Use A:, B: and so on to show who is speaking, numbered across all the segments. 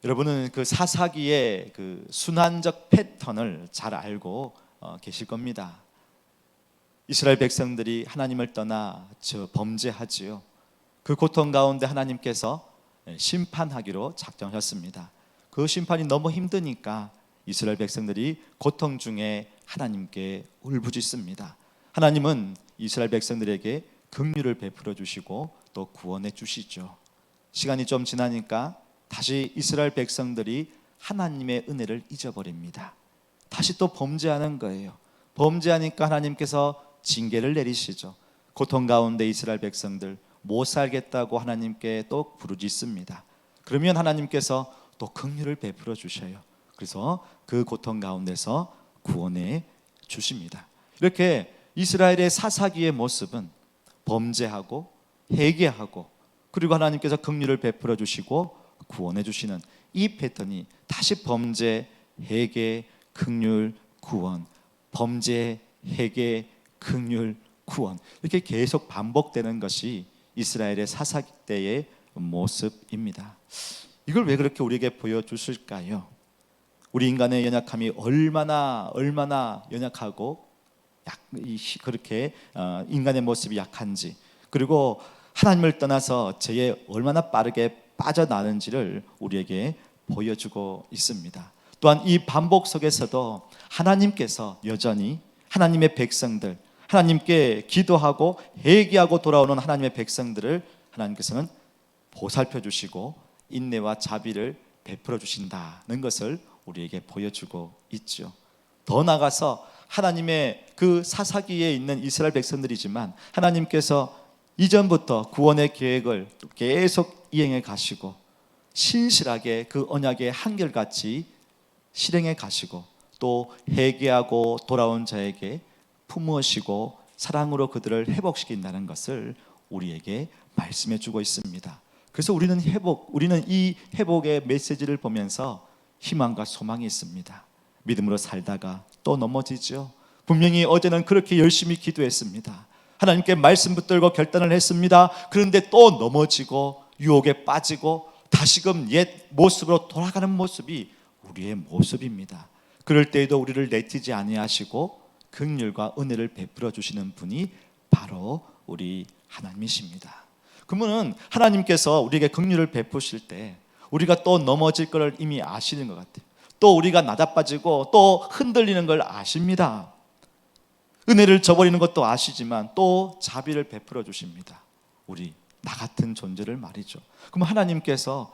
A: 여러분은 그 사사기의 그 순환적 패턴을 잘 알고 계실 겁니다. 이스라엘 백성들이 하나님을 떠나 범죄하지요. 그 고통 가운데 하나님께서 심판하기로 작정하셨습니다. 그 심판이 너무 힘드니까 이스라엘 백성들이 고통 중에 하나님께 울부짖습니다. 하나님은 이스라엘 백성들에게 긍휼을 베풀어 주시고 또 구원해 주시죠. 시간이 좀 지나니까 다시 이스라엘 백성들이 하나님의 은혜를 잊어버립니다. 다시 또 범죄하는 거예요. 범죄하니까 하나님께서 징계를 내리시죠. 고통 가운데 이스라엘 백성들 못 살겠다고 하나님께 또 부르짖습니다. 그러면 하나님께서 또 긍휼을 베풀어 주셔요. 그래서 그 고통 가운데서 구원해 주십니다. 이렇게 이스라엘의 사사기의 모습은 범죄하고 회개하고 그리고 하나님께서 긍휼을 베풀어 주시고 구원해 주시는 이 패턴이 다시 범죄, 회개, 긍휼, 구원, 범죄, 회개, 긍휼, 구원 이렇게 계속 반복되는 것이 이스라엘의 사사기 때의 모습입니다. 이걸 왜 그렇게 우리에게 보여주실까요? 우리 인간의 연약함이 얼마나 연약하고 그렇게 인간의 모습이 약한지, 그리고 하나님을 떠나서 죄에 얼마나 빠르게 빠져나는지를 우리에게 보여주고 있습니다. 또한 이 반복 속에서도 하나님께서 여전히 하나님의 백성들, 하나님께 기도하고 회개하고 돌아오는 하나님의 백성들을 하나님께서는 보살펴 주시고 인내와 자비를 베풀어 주신다는 것을 우리에게 보여주고 있죠. 더 나아가서 하나님의 그 사사기에 있는 이스라엘 백성들이지만 하나님께서 이전부터 구원의 계획을 계속 이행해 가시고 신실하게 그 언약의 한결같이 실행해 가시고 또 회개하고 돌아온 자에게 품으시고 사랑으로 그들을 회복시킨다는 것을 우리에게 말씀해 주고 있습니다. 그래서 우리는 이 회복의 메시지를 보면서 희망과 소망이 있습니다. 믿음으로 살다가 또 넘어지죠. 분명히 어제는 그렇게 열심히 기도했습니다. 하나님께 말씀 붙들고 결단을 했습니다. 그런데 또 넘어지고 유혹에 빠지고 다시금 옛 모습으로 돌아가는 모습이 우리의 모습입니다. 그럴 때에도 우리를 내치지 아니하시고 긍휼과 은혜를 베풀어 주시는 분이 바로 우리 하나님이십니다. 그러면 하나님께서 우리에게 긍휼을 베푸실 때 우리가 또 넘어질 것을 이미 아시는 것 같아요. 또 우리가 나다빠지고 또 흔들리는 걸 아십니다. 은혜를 저버리는 것도 아시지만 또 자비를 베풀어 주십니다. 우리 나 같은 존재를 말이죠. 그럼 하나님께서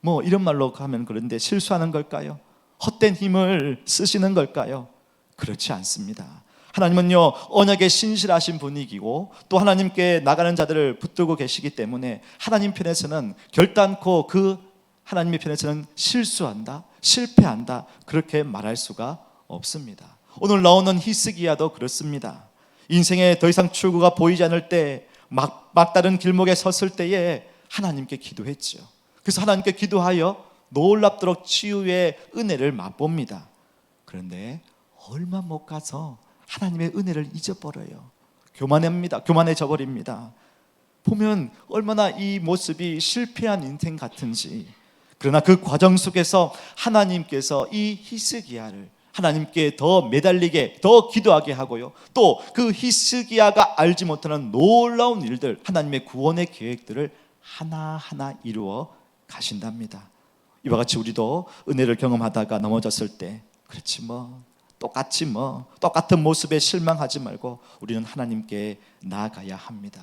A: 뭐 이런 말로 하면 그런데 실수하는 걸까요? 헛된 힘을 쓰시는 걸까요? 그렇지 않습니다. 하나님은요 언약에 신실하신 분이고 또 하나님께 나가는 자들을 붙들고 계시기 때문에 하나님 편에서는 결단코 그 하나님의 편에서는 실수한다, 실패한다 그렇게 말할 수가 없습니다. 오늘 나오는 히스기야도 그렇습니다. 인생에 더 이상 출구가 보이지 않을 때 막다른 길목에 섰을 때에 하나님께 기도했죠. 그래서 하나님께 기도하여 놀랍도록 치유의 은혜를 맛봅니다. 그런데 얼마 못 가서 하나님의 은혜를 잊어버려요. 교만해져 버립니다. 보면 얼마나 이 모습이 실패한 인생 같은지. 그러나 그 과정 속에서 하나님께서 이 히스기야를 하나님께 더 매달리게 더 기도하게 하고요, 또 그 히스기야가 알지 못하는 놀라운 일들, 하나님의 구원의 계획들을 하나하나 이루어 가신답니다. 이와 같이 우리도 은혜를 경험하다가 넘어졌을 때 그렇지 똑같은 모습에 실망하지 말고 우리는 하나님께 나아가야 합니다.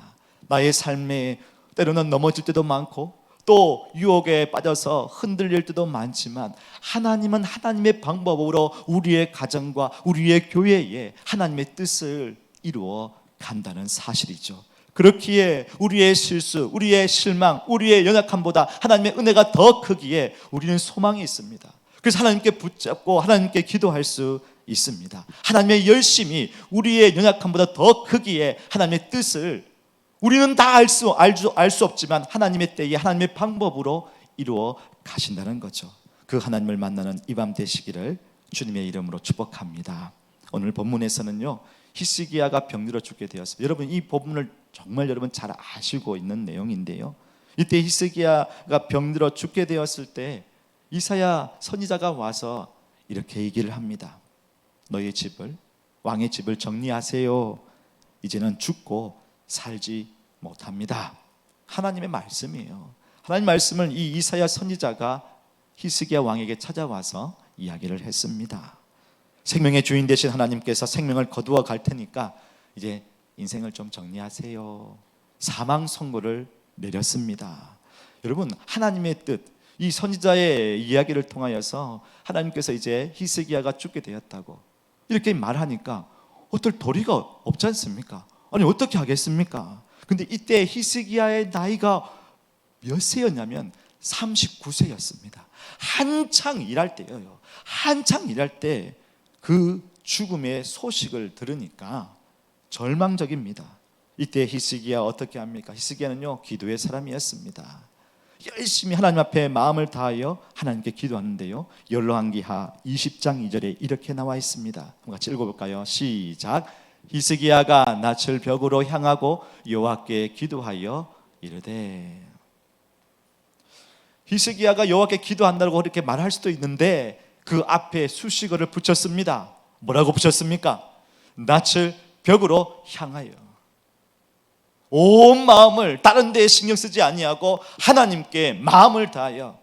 A: 나의 삶에 때로는 넘어질 때도 많고 또 유혹에 빠져서 흔들릴 때도 많지만 하나님은 하나님의 방법으로 우리의 가정과 우리의 교회에 하나님의 뜻을 이루어 간다는 사실이죠. 그렇기에 우리의 실수, 우리의 실망, 우리의 연약함보다 하나님의 은혜가 더 크기에 우리는 소망이 있습니다. 그래서 하나님께 붙잡고 하나님께 기도할 수 있습니다. 하나님의 열심이 우리의 연약함보다 더 크기에 하나님의 뜻을 우리는 다 알 수 없지만 하나님의 때에 하나님의 방법으로 이루어 가신다는 거죠. 그 하나님을 만나는 이 밤 되시기를 주님의 이름으로 축복합니다. 오늘 본문에서는요 히스기야가 병들어 죽게 되었습니다. 여러분 이 본문을 정말 여러분 잘 아시고 있는 내용인데요, 이때 히스기야가 병들어 죽게 되었을 때 이사야 선지자가 와서 이렇게 얘기를 합니다. 너의 집을, 왕의 집을 정리하세요. 이제는 죽고 살지 못합니다. 하나님의 말씀이에요. 하나님 말씀을 이 이사야 선지자가 히스기야 왕에게 찾아와서 이야기를 했습니다. 생명의 주인 되신 하나님께서 생명을 거두어 갈 테니까 이제 인생을 좀 정리하세요. 사망 선고를 내렸습니다. 여러분, 하나님의 뜻, 이 선지자의 이야기를 통하여서 하나님께서 이제 히스기야가 죽게 되었다고 이렇게 말하니까 어떨 도리가 없지 않습니까? 아니 어떻게 하겠습니까? 근데 이때 히스기야의 나이가 몇 세였냐면 39세였습니다. 한창 일할 때예요. 한창 일할 때 그 죽음의 소식을 들으니까 절망적입니다. 이때 히스기야 어떻게 합니까? 히스기야는요 기도의 사람이었습니다. 열심히 하나님 앞에 마음을 다하여 하나님께 기도하는데요, 열왕기하 20장 2절에 이렇게 나와 있습니다. 한번 같이 읽어볼까요? 시작. 히스기야가 낯을 벽으로 향하고 여호와께 기도하여 이르되. 히스기야가 여호와께 기도한다고 그렇게 말할 수도 있는데 그 앞에 수식어를 붙였습니다. 뭐라고 붙였습니까? 낯을 벽으로 향하여. 온 마음을 다른 데에 신경 쓰지 아니하고 하나님께 마음을 다하여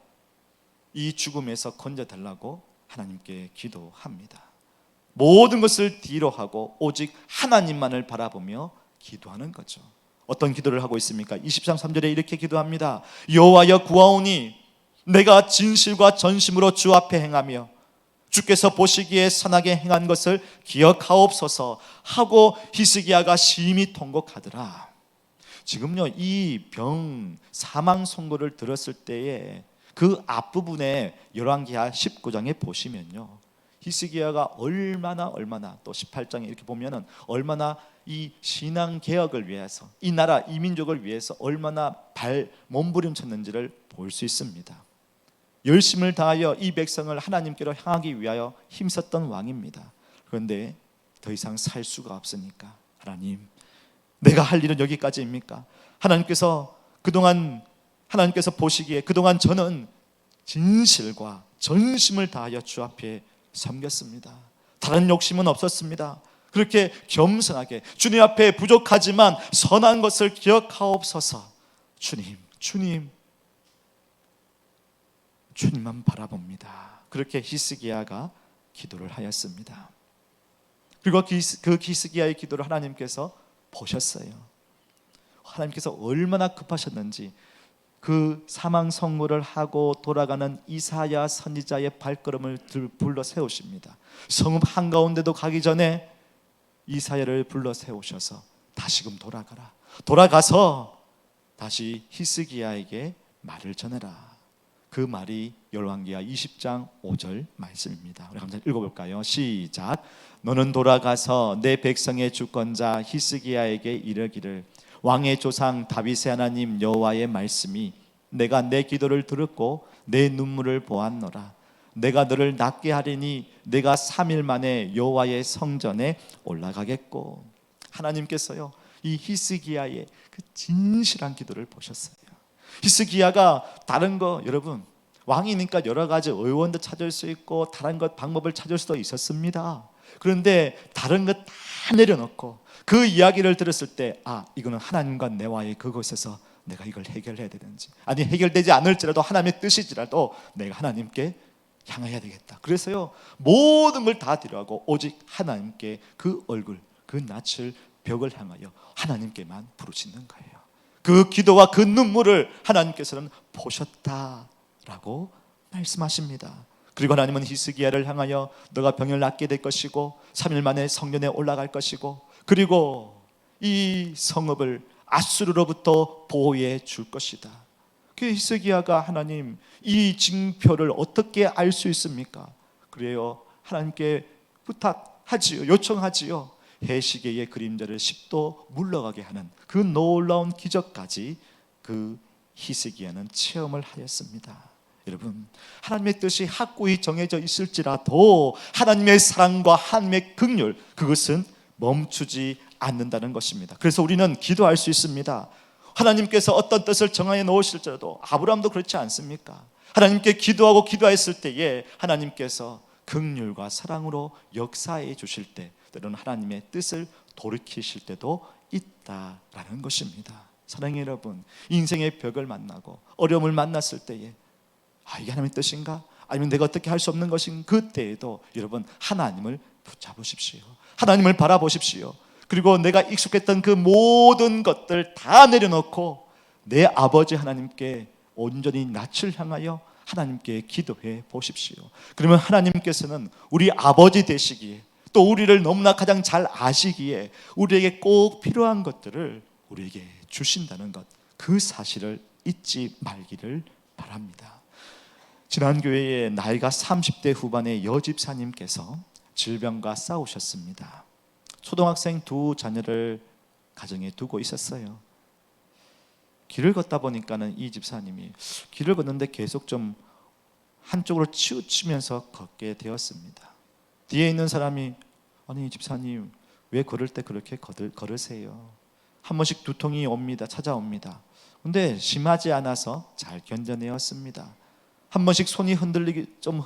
A: 이 죽음에서 건져달라고 하나님께 기도합니다. 모든 것을 뒤로 하고 오직 하나님만을 바라보며 기도하는 거죠. 어떤 기도를 하고 있습니까? 23, 3절에 이렇게 기도합니다. 여호와여 구하오니 내가 진실과 전심으로 주 앞에 행하며 주께서 보시기에 선하게 행한 것을 기억하옵소서 하고 히스기야가 심히 통곡하더라. 지금요 이 병 사망 선고를 들었을 때에 그 앞부분에 열왕기하 19장에 보시면요, 히스기야가 얼마나 또 18장에 이렇게 보면은 얼마나 이 신앙 개혁을 위해서 이 나라 이 민족을 위해서 얼마나 몸부림쳤는지를 볼 수 있습니다. 열심을 다하여 이 백성을 하나님께로 향하기 위하여 힘썼던 왕입니다. 그런데 더 이상 살 수가 없으니까 하나님, 내가 할 일은 여기까지입니까? 하나님께서 보시기에 그동안 저는 진실과 전심을 다하여 주 앞에 섬겼습니다. 다른 욕심은 없었습니다. 그렇게 겸손하게 주님 앞에 부족하지만 선한 것을 기억하옵소서. 주님만 바라봅니다. 그렇게 히스기야가 기도를 하였습니다. 그리고 그 히스기야의 기도를 하나님께서 보셨어요. 하나님께서 얼마나 급하셨는지 그 사망 선고를 하고 돌아가는 이사야 선지자의 발걸음을 불러 세우십니다. 성읍 한가운데도 가기 전에 이사야를 불러 세우셔서 다시금 돌아가서 다시 히스기야에게 말을 전해라. 그 말이 열왕기하 20장 5절 말씀입니다. 우리 한번 읽어볼까요? 시작. 너는 돌아가서 내 백성의 주권자 히스기야에게 이르기를 왕의 조상 다윗의 하나님 여호와의 말씀이 내가 내 기도를 들었고 내 눈물을 보았노라. 내가 너를 낫게 하리니 내가 3일 만에 여호와의 성전에 올라가겠고. 하나님께서요 이 히스기야의 그 진실한 기도를 보셨어요. 히스기야가 다른 거, 여러분 왕이니까 여러 가지 의원도 찾을 수 있고 다른 것 방법을 찾을 수도 있었습니다. 그런데 다른 것 다 내려놓고 그 이야기를 들었을 때 이거는 하나님과 내와의 그곳에서 내가 이걸 해결해야 되는지, 아니 해결되지 않을지라도 하나님의 뜻이지라도 내가 하나님께 향해야 되겠다. 그래서요 모든 걸 다 뒤로하고 오직 하나님께 그 얼굴, 그 낯을 벽을 향하여 하나님께만 부르짖는 거예요. 그 기도와 그 눈물을 하나님께서는 보셨다라고 말씀하십니다. 그리고 하나님은 히스기야를 향하여 너가 병을 낫게 될 것이고 3일 만에 성전에 올라갈 것이고 그리고 이 성읍을 아수르로부터 보호해 줄 것이다. 그 히스기야가 하나님 이 징표를 어떻게 알 수 있습니까? 그래요 하나님께 부탁하지요, 요청하지요. 해시계의 그림자를 10도 물러가게 하는 그 놀라운 기적까지 그 히스기야는 체험을 하였습니다. 여러분, 하나님의 뜻이 확고히 정해져 있을지라도 하나님의 사랑과 하나님의 긍휼, 그것은 멈추지 않는다는 것입니다. 그래서 우리는 기도할 수 있습니다. 하나님께서 어떤 뜻을 정하여 놓으실지라도 아브라함도 그렇지 않습니까? 하나님께 기도하고 기도했을 때에 하나님께서 긍휼과 사랑으로 역사해 주실 때, 때로는 하나님의 뜻을 돌이키실 때도 있다라는 것입니다. 사랑하는 여러분, 인생의 벽을 만나고 어려움을 만났을 때에 이게 하나님의 뜻인가? 아니면 내가 어떻게 할 수 없는 것인가? 그때에도 여러분 하나님을 붙잡으십시오. 하나님을 바라보십시오. 그리고 내가 익숙했던 그 모든 것들 다 내려놓고 내 아버지 하나님께 온전히 낯을 향하여 하나님께 기도해 보십시오. 그러면 하나님께서는 우리 아버지 되시기에, 또 우리를 너무나 가장 잘 아시기에 우리에게 꼭 필요한 것들을 우리에게 주신다는 것, 그 사실을 잊지 말기를 바랍니다. 지난 교회에 나이가 30대 후반의 여집사님께서 질병과 싸우셨습니다. 초등학생 두 자녀를 가정에 두고 있었어요. 길을 걷다 보니까는 이 집사님이 길을 걷는데 계속 좀 한쪽으로 치우치면서 걷게 되었습니다. 뒤에 있는 사람이 아니 집사님 왜 걸을 때 그렇게 걸으세요? 한 번씩 두통이 옵니다. 찾아옵니다. 근데 심하지 않아서 잘 견뎌내었습니다. 한 번씩 손이 흔들리기 좀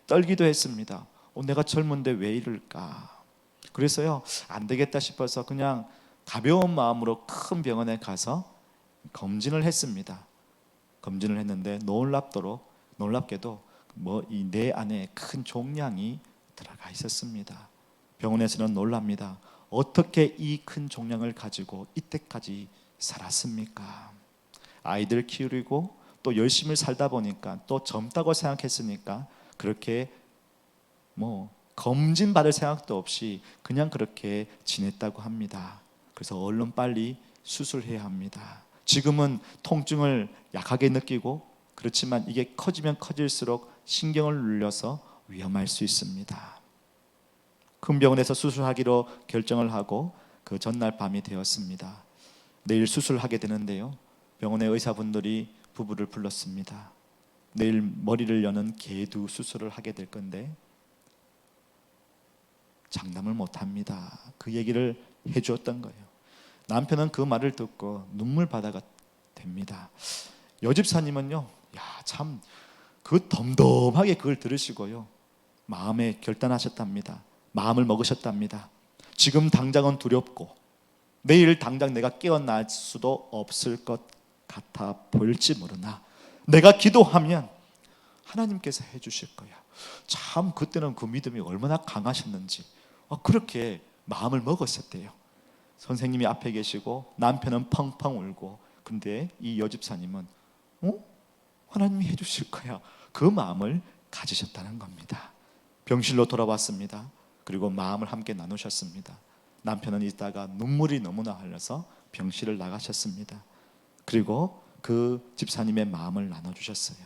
A: 떨기도 했습니다. 내가 젊은데 왜 이럴까? 그래서요 안 되겠다 싶어서 그냥 가벼운 마음으로 큰 병원에 가서 검진을 했습니다. 검진을 했는데 놀랍게도 이 뇌 안에 큰 종양이 들어가 있었습니다. 병원에서는 놀랍니다. 어떻게 이 큰 종양을 가지고 이때까지 살았습니까? 아이들 키우고 또 열심히 살다 보니까 또 젊다고 생각했으니까 그렇게 검진 받을 생각도 없이 그냥 그렇게 지냈다고 합니다. 그래서 얼른 빨리 수술해야 합니다. 지금은 통증을 약하게 느끼고 그렇지만 이게 커지면 커질수록 신경을 눌려서 위험할 수 있습니다. 큰 병원에서 수술하기로 결정을 하고 그 전날 밤이 되었습니다. 내일 수술하게 되는데요, 병원의 의사분들이 부부를 불렀습니다. 내일 머리를 여는 개두 수술을 하게 될 건데 장담을 못합니다. 그 얘기를 해주었던 거예요. 남편은 그 말을 듣고 눈물바다가 됩니다. 여집사님은요, 참 그 덤덤하게 그걸 들으시고요, 마음에 결단하셨답니다. 마음을 먹으셨답니다. 지금 당장은 두렵고 내일 당장 내가 깨어날 수도 없을 것 같아 보일지 모르나 내가 기도하면 하나님께서 해주실 거야. 참 그때는 그 믿음이 얼마나 강하셨는지 그렇게 마음을 먹었었대요. 선생님이 앞에 계시고 남편은 펑펑 울고, 근데 이 여집사님은 하나님이 해주실 거야, 그 마음을 가지셨다는 겁니다. 병실로 돌아왔습니다. 그리고 마음을 함께 나누셨습니다. 남편은 이따가 눈물이 너무나 흘러서 병실을 나가셨습니다. 그리고 그 집사님의 마음을 나눠주셨어요.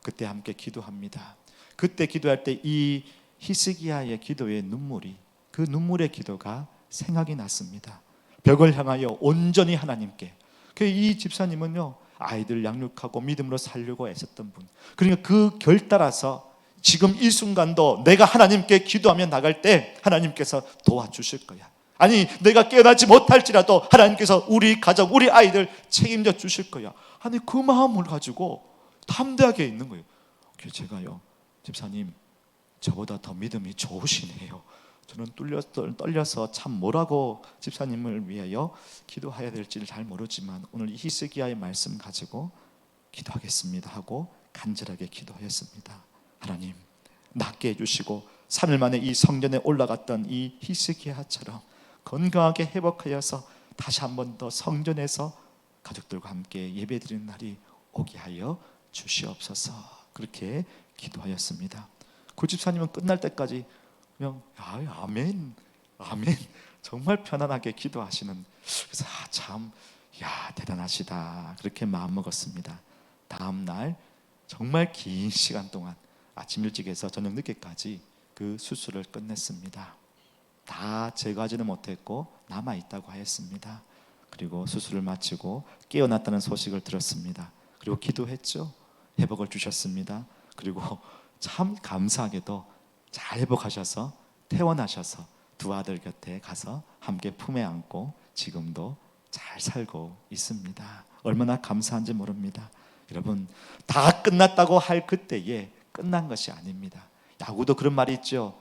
A: 그때 함께 기도합니다. 그때 기도할 때 이 히스기야의 기도의 눈물이, 그 눈물의 기도가 생각이 났습니다. 벽을 향하여 온전히 하나님께. 이 집사님은요 아이들 양육하고 믿음으로 살려고 애썼던 분. 그러니까 그 결 따라서 지금 이 순간도 내가 하나님께 기도하며 나갈 때 하나님께서 도와주실 거야. 아니 내가 깨어나지 못할지라도 하나님께서 우리 가족, 우리 아이들 책임져 주실 거야. 아니 그 마음을 가지고 담대하게 있는 거예요. 제가요, 집사님 저보다 더 믿음이 좋으시네요. 저는 떨려서 참 뭐라고 집사님을 위하여 기도해야 될지를 잘 모르지만 오늘 이 히스기야의 말씀 가지고 기도하겠습니다 하고 간절하게 기도하였습니다. 하나님 낫게 해주시고 3일 만에 이 성전에 올라갔던 이 히스기야처럼 건강하게 회복하여서 다시 한 번 더 성전에서 가족들과 함께 예배드리는 날이 오게 하여 주시옵소서. 그렇게 기도하였습니다. 그 집사님은 끝날 때까지 그냥 아멘 아멘 정말 편안하게 기도하시는, 그래서 참 대단하시다 그렇게 마음먹었습니다. 다음 날 정말 긴 시간 동안 아침 일찍에서 저녁 늦게까지 그 수술을 끝냈습니다. 다 제거하지는 못했고 남아있다고 하였습니다. 그리고 수술을 마치고 깨어났다는 소식을 들었습니다. 그리고 기도했죠. 회복을 주셨습니다. 그리고 참 감사하게도 잘 회복하셔서 퇴원하셔서 두 아들 곁에 가서 함께 품에 안고 지금도 잘 살고 있습니다. 얼마나 감사한지 모릅니다. 여러분, 다 끝났다고 할 그때에 끝난 것이 아닙니다. 야구도 그런 말이 있죠.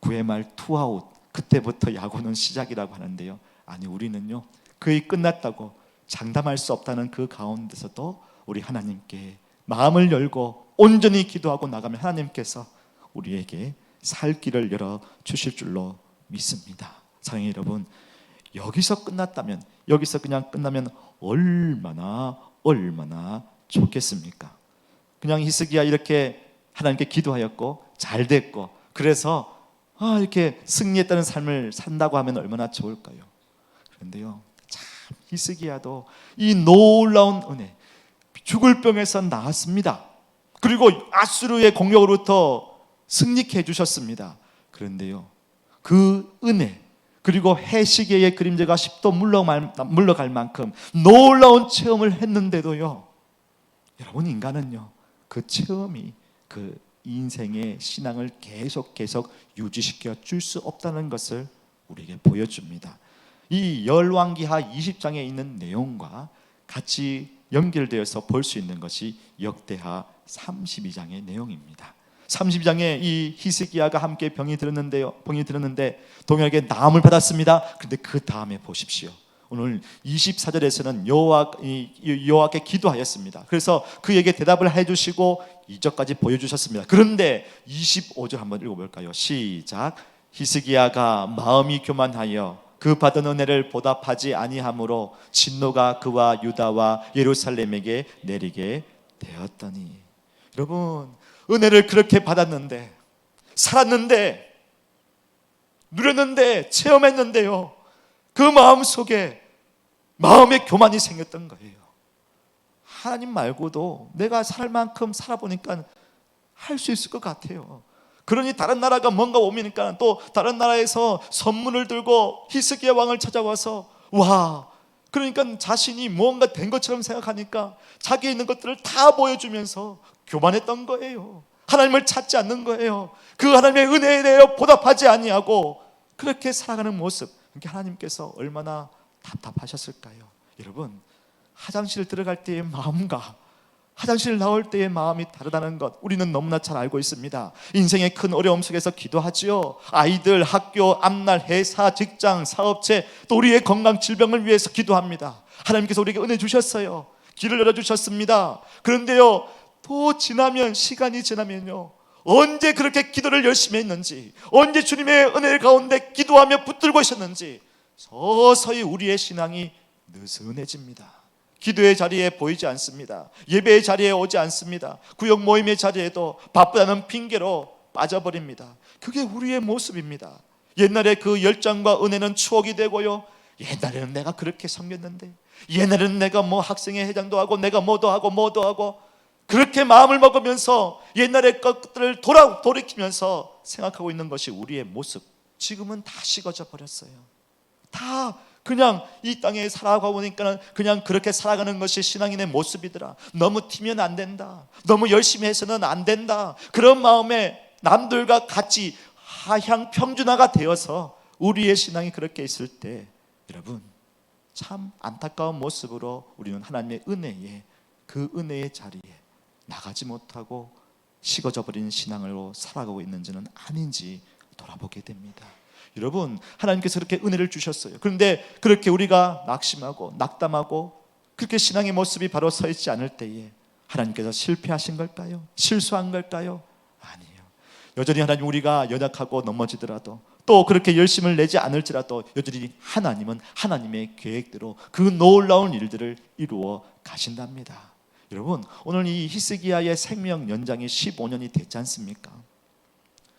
A: 9회 말 투아웃, 그때부터 야구는 시작이라고 하는데요. 아니, 우리는요, 거의 끝났다고 장담할 수 없다는 그 가운데서도 우리 하나님께 마음을 열고 온전히 기도하고 나가면 하나님께서 우리에게 살 길을 열어 주실 줄로 믿습니다. 사랑하는 여러분, 여기서 끝났다면, 여기서 그냥 끝나면 얼마나 좋겠습니까? 그냥 히스기야 이렇게 하나님께 기도하였고 잘 됐고, 그래서 이렇게 승리했다는 삶을 산다고 하면 얼마나 좋을까요? 그런데요, 참 히스기야도 이 놀라운 은혜, 죽을 병에서 나았습니다. 그리고 아수르의 공격으로부터 승리케 해주셨습니다. 그런데요, 그 은혜, 그리고 해시계의 그림자가 10도 물러갈 만큼 놀라운 체험을 했는데도요, 여러분, 인간은요, 그 체험이 그 인생의 신앙을 계속 유지시켜 줄 수 없다는 것을 우리에게 보여줍니다. 이 열왕기하 20장에 있는 내용과 같이 연결되어서 볼 수 있는 것이 역대하 32장의 내용입니다. 32장에 이 히스기야가 함께 병이 들었는데 동일하게 나음을 받았습니다. 그런데 그 다음에 보십시오. 오늘 24절에서는 여호와께 기도하였습니다. 그래서 그에게 대답을 해주시고 이적까지 보여주셨습니다. 그런데 25절 한번 읽어볼까요? 시작. 히스기야가 마음이 교만하여 그 받은 은혜를 보답하지 아니하므로 진노가 그와 유다와 예루살렘에게 내리게 되었더니, 여러분, 은혜를 그렇게 받았는데, 살았는데, 누렸는데, 체험했는데요, 그 마음속에 마음의 교만이 생겼던 거예요. 하나님 말고도 내가 살 만큼 살아보니까 할 수 있을 것 같아요. 그러니 다른 나라가 뭔가 오니까 또 다른 나라에서 선물을 들고 히스기야 왕을 찾아와서, 와, 그러니까 자신이 무언가 된 것처럼 생각하니까 자기 있는 것들을 다 보여주면서 교만했던 거예요. 하나님을 찾지 않는 거예요. 그 하나님의 은혜에 대해 보답하지 아니하고 그렇게 살아가는 모습, 하나님께서 얼마나 답답하셨을까요? 여러분, 화장실 들어갈 때의 마음과 화장실 나올 때의 마음이 다르다는 것 우리는 너무나 잘 알고 있습니다. 인생의 큰 어려움 속에서 기도하지요. 아이들, 학교, 앞날, 회사, 직장, 사업체, 또 우리의 건강, 질병을 위해서 기도합니다. 하나님께서 우리에게 은혜 주셨어요. 길을 열어주셨습니다. 그런데요, 또 시간이 지나면요, 언제 그렇게 기도를 열심히 했는지, 언제 주님의 은혜 가운데 기도하며 붙들고 있었는지 서서히 우리의 신앙이 느슨해집니다. 기도의 자리에 보이지 않습니다. 예배의 자리에 오지 않습니다. 구역 모임의 자리에도 바쁘다는 핑계로 빠져버립니다. 그게 우리의 모습입니다. 옛날에 그 열정과 은혜는 추억이 되고요, 옛날에는 내가 그렇게 섬겼는데, 옛날에는 내가 뭐 학생회 회장도 하고 내가 뭐도 하고 그렇게 마음을 먹으면서 옛날의 것들을 돌이키면서 생각하고 있는 것이 우리의 모습. 지금은 다 식어져 버렸어요. 다 그냥 이 땅에 살아가고 보니까 그냥 그렇게 살아가는 것이 신앙인의 모습이더라. 너무 튀면 안 된다, 너무 열심히 해서는 안 된다, 그런 마음에 남들과 같이 하향 평준화가 되어서 우리의 신앙이 그렇게 있을 때, 여러분, 참 안타까운 모습으로 우리는 하나님의 은혜에, 그 은혜의 자리에 나가지 못하고 식어져 버린 신앙으로 살아가고 있는지는 아닌지 돌아보게 됩니다. 여러분, 하나님께서 그렇게 은혜를 주셨어요. 그런데 그렇게 우리가 낙심하고 낙담하고 그렇게 신앙의 모습이 바로 서 있지 않을 때에 하나님께서 실패하신 걸까요? 실수한 걸까요? 아니에요. 여전히 하나님, 우리가 연약하고 넘어지더라도, 또 그렇게 열심을 내지 않을지라도 여전히 하나님은 하나님의 계획대로 그 놀라운 일들을 이루어 가신답니다. 여러분, 오늘 이 히스기야의 생명 연장이 15년이 됐지 않습니까?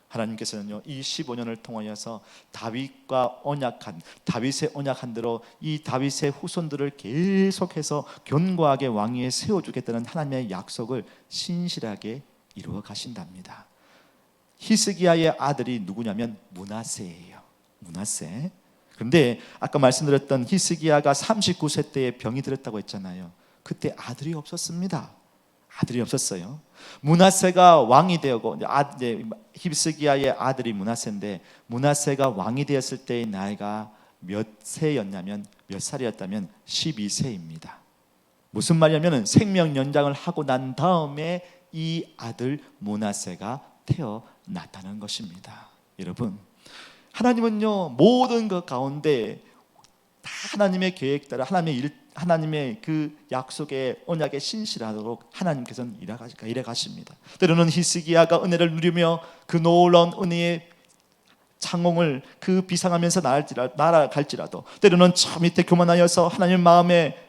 A: 하나님께서는요, 이 15년을 통하여서 다윗의 언약한 대로 이 다윗의 후손들을 계속해서 견고하게 왕위에 세워주겠다는 하나님의 약속을 신실하게 이루어 가신답니다. 히스기야의 아들이 누구냐면 므낫세예요. 므낫세. 그런데 아까 말씀드렸던 히스기야가 39세 때에 병이 들었다고 했잖아요. 그때 아들이 없었습니다. 아들이 없었어요. 므낫세가 왕이 되고, 히스기야의 아들이 므낫세인데, 므낫세가 왕이 되었을 때의 나이가 몇 살이었냐면 12세입니다. 무슨 말이냐면 생명 연장을 하고 난 다음에 이 아들 므낫세가 태어났다는 것입니다. 여러분, 하나님은요 모든 것 가운데 다 하나님의 계획 따라 하나님의 그 약속의 언약에 신실하도록 하나님께서는 일해 가십니다. 때로는 히스기야가 은혜를 누리며 그 놀라운 은혜의 창공을 그 비상하면서 날아갈지라도, 때로는 저 밑에 교만하여서 하나님 마음에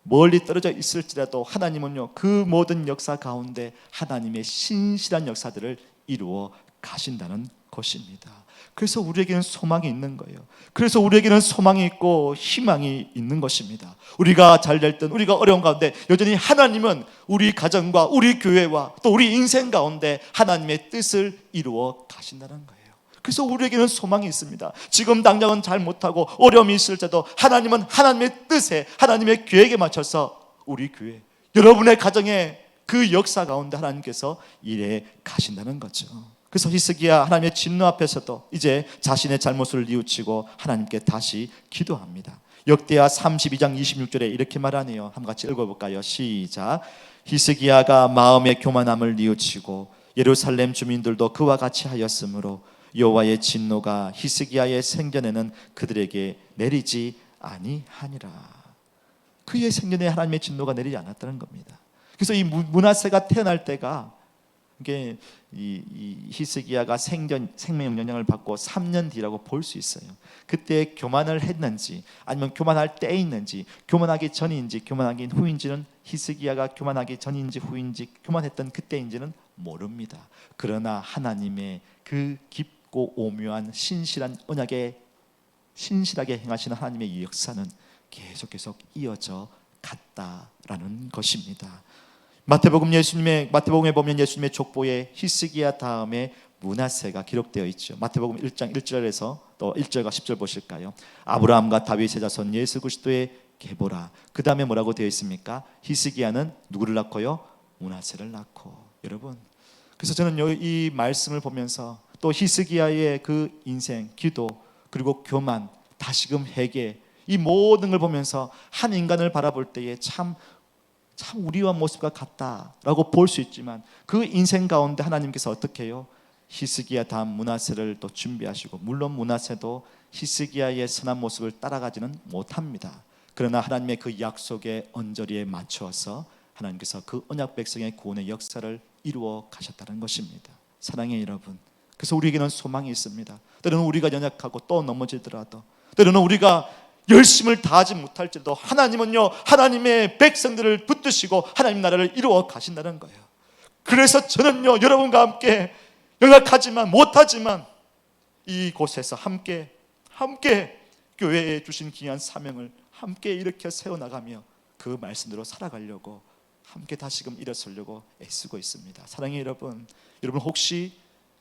A: 멀리 떨어져 있을지라도 하나님은요 그 모든 역사 가운데 하나님의 신실한 역사들을 이루어 가신다는 것입니다. 그래서 우리에게는 소망이 있는 거예요. 그래서 우리에게는 소망이 있고 희망이 있는 것입니다. 우리가 잘될 때, 우리가 어려운 가운데 여전히 하나님은 우리 가정과 우리 교회와 또 우리 인생 가운데 하나님의 뜻을 이루어 가신다는 거예요. 그래서 우리에게는 소망이 있습니다. 지금 당장은 잘 못하고 어려움이 있을 때도 하나님은 하나님의 뜻에, 하나님의 계획에 맞춰서 우리 교회, 여러분의 가정에 그 역사 가운데 하나님께서 일해 가신다는 거죠. 그래서 히스기야 하나님의 진노 앞에서도 이제 자신의 잘못을 뉘우치고 하나님께 다시 기도합니다. 역대하 32장 26절에 이렇게 말하네요. 한번 같이 읽어볼까요? 시작. 히스기야가 마음의 교만함을 뉘우치고 예루살렘 주민들도 그와 같이 하였으므로 여호와의 진노가 히스기야의 생전에는 그들에게 내리지 아니하니라. 그의 생전에 하나님의 진노가 내리지 않았다는 겁니다. 그래서 이 므낫세가 태어날 때가 이게 이 히스기야가 생명 연장을 받고 3년 뒤라고 볼 수 있어요. 그때 교만을 했는지 아니면 교만할 때에 있는지, 교만하기 전인지 교만하기 후인지는 히스기야가 교만하기 전인지 후인지 교만했던 그때인지는 모릅니다. 그러나 하나님의 그 깊고 오묘한 신실한 언약에 신실하게 행하시는 하나님의 이 역사는 계속 이어져 갔다라는 것입니다. 마태복음에 보면 예수님의 족보에 히스기야 다음에 므낫세가 기록되어 있죠. 마태복음 1장 1절에서 또 1절과 10절 보실까요? 아브라함과 다윗의 자손 예수 그리스도의 계보라. 그 다음에 뭐라고 되어 있습니까? 히스기야는 누구를 낳고요? 므낫세를 낳고. 여러분, 그래서 저는 이 말씀을 보면서 또 히스기야의 그 인생, 기도, 그리고 교만, 다시금 회개, 이 모든 걸 보면서 한 인간을 바라볼 때에 참 우리와 모습과 같다라고 볼 수 있지만 그 인생 가운데 하나님께서 어떻게 해요? 히스기야 다음 므낫세를 또 준비하시고, 물론 므낫세도 히스기야의 선한 모습을 따라가지는 못합니다. 그러나 하나님의 그 약속의 언저리에 맞추어서 하나님께서 그 언약 백성의 구원의 역사를 이루어 가셨다는 것입니다. 사랑의 여러분, 그래서 우리에게는 소망이 있습니다. 때로는 우리가 연약하고 또 넘어지더라도, 때로는 우리가 열심을 다하지 못할지라도 하나님은요 하나님의 백성들을 붙드시고 하나님 나라를 이루어 가신다는 거예요. 그래서 저는요 여러분과 함께 연약하지만 못하지만 이곳에서 함께 교회에 주신 귀한 사명을 함께 일으켜 세워나가며 그 말씀대로 살아가려고 함께 다시금 일어서려고 애쓰고 있습니다. 사랑의 여러분, 여러분 혹시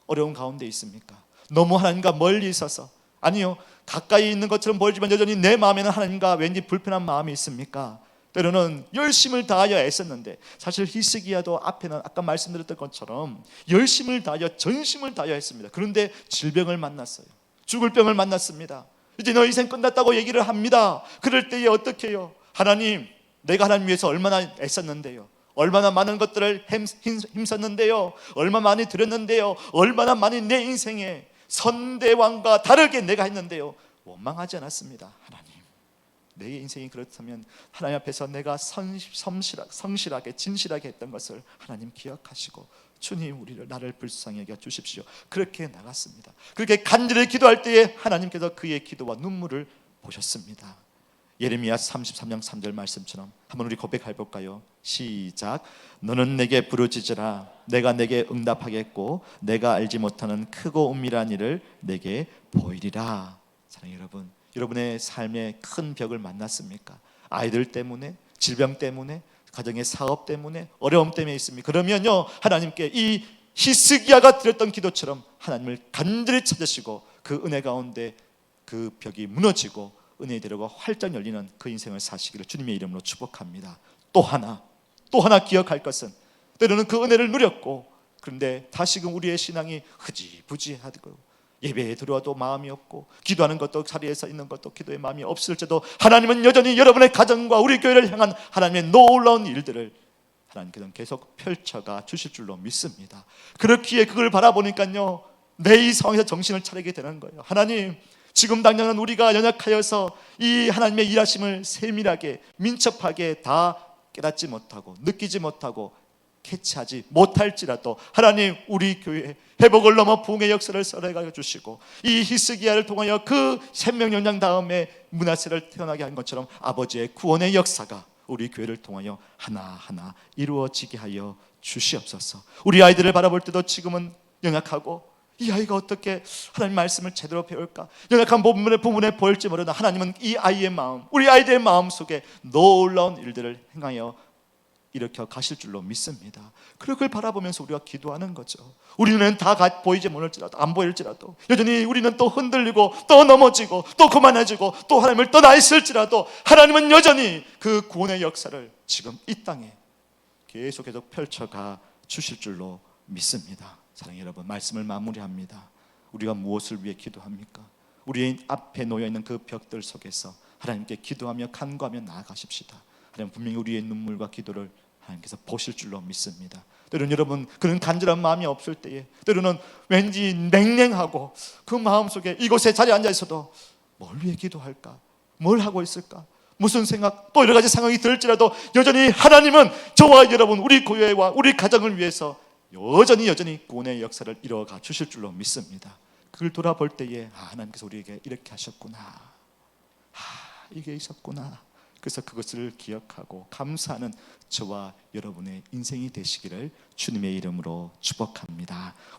A: 어려운 가운데 있습니까? 너무 하나님과 멀리 있어서, 아니요 가까이 있는 것처럼 보이지만 여전히 내 마음에는 하나님과 왠지 불편한 마음이 있습니까? 때로는 열심을 다하여 애썼는데, 사실 히스기야도 앞에는 아까 말씀드렸던 것처럼 열심을 다하여 전심을 다하여 했습니다. 그런데 질병을 만났어요. 죽을 병을 만났습니다. 이제 너 인생 끝났다고 얘기를 합니다. 그럴 때에 어떻게 해요? 하나님, 내가 하나님 위해서 얼마나 애썼는데요, 얼마나 많은 것들을 힘썼는데요, 얼마나 많이 드렸는데요, 얼마나 많이 내 인생에 선대왕과 다르게 내가 했는데요, 원망하지 않았습니다. 하나님, 내 인생이 그렇다면 하나님 앞에서 내가 성실하게 진실하게 했던 것을 하나님 기억하시고 주님 나를 불쌍히 여겨 주십시오. 그렇게 나갔습니다. 그렇게 간절히 기도할 때에 하나님께서 그의 기도와 눈물을 보셨습니다. 예레미야 33장 3절 말씀처럼 한번 우리 고백해 볼까요? 시작. 너는 내게 부르짖으라. 내가 내게 응답하겠고 내가 알지 못하는 크고 은밀한 일을 내게 보이리라. 사랑하는 여러분, 여러분의 삶에 큰 벽을 만났습니까? 아이들 때문에, 질병 때문에, 가정의 사업 때문에, 어려움 때문에 있습니까? 그러면요 하나님께 이 히스기야가 드렸던 기도처럼 하나님을 간절히 찾으시고 그 은혜 가운데 그 벽이 무너지고 은혜대로가 활짝 열리는 그 인생을 사시기를 주님의 이름으로 축복합니다. 또 하나 기억할 것은, 때로는 그 은혜를 누렸고 그런데 다시금 우리의 신앙이 흐지부지하고 예배에 들어와도 마음이 없고, 기도하는 것도, 자리에서 있는 것도 기도의 마음이 없을지도 하나님은 여전히 여러분의 가정과 우리 교회를 향한 하나님의 놀라운 일들을 하나님께서는 계속 펼쳐가 주실 줄로 믿습니다. 그렇기에 그걸 바라보니까요, 내 이 상황에서 정신을 차리게 되는 거예요. 하나님, 지금 당장은 우리가 연약하여서 이 하나님의 일하심을 세밀하게 민첩하게 다 깨닫지 못하고 느끼지 못하고 캐치하지 못할지라도 하나님, 우리 교회에 회복을 넘어 부흥의 역사를 써내가 주시고, 이 히스기야를 통하여 그 생명연장 다음에 므낫세를 태어나게 한 것처럼 아버지의 구원의 역사가 우리 교회를 통하여 하나하나 이루어지게 하여 주시옵소서. 우리 아이들을 바라볼 때도 지금은 연약하고, 이 아이가 어떻게 하나님 말씀을 제대로 배울까, 연약한 부분에 보일지 모르나 하나님은 이 아이의 마음, 우리 아이들의 마음 속에 놀라운 일들을 행하여 일으켜 가실 줄로 믿습니다. 그걸 바라보면서 우리가 기도하는 거죠. 우리는 다 보이지 못할지라도, 안 보일지라도, 여전히 우리는 또 흔들리고 또 넘어지고 또 그만해지고 또 하나님을 떠나 있을지라도 하나님은 여전히 그 구원의 역사를 지금 이 땅에 계속 펼쳐가 주실 줄로 믿습니다. 사랑하는 여러분, 말씀을 마무리합니다. 우리가 무엇을 위해 기도합니까? 우리 앞에 놓여있는 그 벽들 속에서 하나님께 기도하며 간구하며 나아가십시다. 하나님 분명히 우리의 눈물과 기도를 하나님께서 보실 줄로 믿습니다. 때로는 여러분, 그런 간절한 마음이 없을 때에, 때로는 왠지 냉랭하고 그 마음속에 이곳에 자리에 앉아 있어도 뭘 위해 기도할까? 뭘 하고 있을까? 무슨 생각, 또 여러 가지 생각이 들지라도 여전히 하나님은 저와 여러분, 우리 교회와 우리 가정을 위해서 여전히 구원의 역사를 이뤄가 주실 줄로 믿습니다. 그걸 돌아볼 때에 하나님께서 우리에게 이렇게 하셨구나, 이게 있었구나. 그래서 그것을 기억하고 감사하는 저와 여러분의 인생이 되시기를 주님의 이름으로 축복합니다.